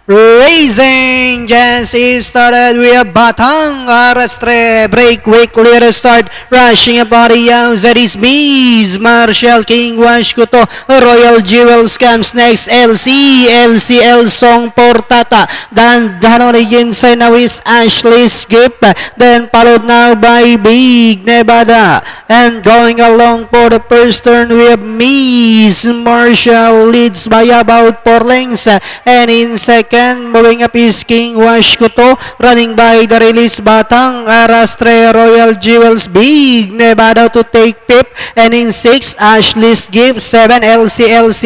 Racing Jesse started with Batang Arastre. Break quick, little start. Rushing a body out. That is Miss Marshall King Wash Kuto. Royal Jewels comes next. LCL Song Portata. Dan Origin now is Ashley's Gift. Then followed now by Big Nevada. And going along for the first turn, we have Miss Marshall leads by about 4 lengths. And in second, moving up is King Wash Kuto. Running by the release, Batang Arastre, Royal Jewels, Big Nevada to take fifth. And in 6, Ashley's Gift. 7, LCL's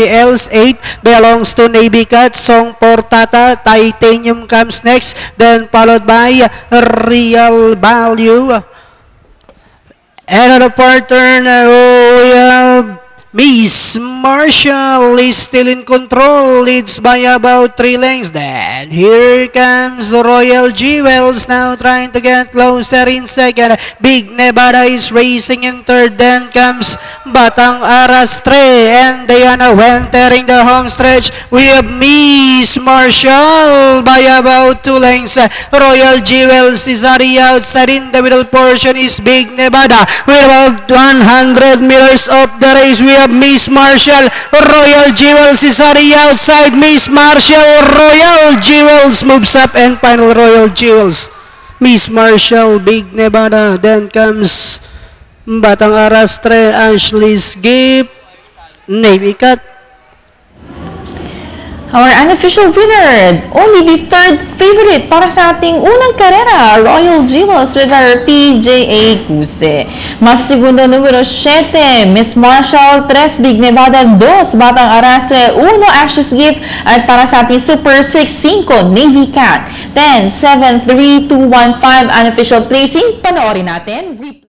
8 belongs to Navy Cat. Song Portata, Titanium comes next. Then followed by Real Value. And on the fourth turn, we have Miss Marshall is still in control, leads by about 3 lengths. Then here comes Royal Jewels now trying to get closer in second. Big Nevada is racing in third. Then comes Batang Arastre and Diana entering the home stretch. We have Miss Marshall by about 2 lengths. Royal Jewels is on the outside. In the middle portion is Big Nevada. We have 100 meters of the race. We have Miss Marshall. Royal Jewels is on the outside. Miss Marshall, Royal Jewels moves up, and final Royal Jewels. Miss Marshall, Big Nevada. Then comes Batang Arastre, Ashley's Gift, Navy Cat. Our unofficial winner, only the third favorite para sa ating unang karera, Royal Jewels with our PJA Cuse. Mas segundo número 7, Miss Marshall, 3, Big Nevada, 2, Batang Arastre, 1, Ashley's Gift, at para sa ating Super 6, 5, Navy Cat, 10, 7, 3, 2, 1, 5, unofficial placing. Panoorin natin.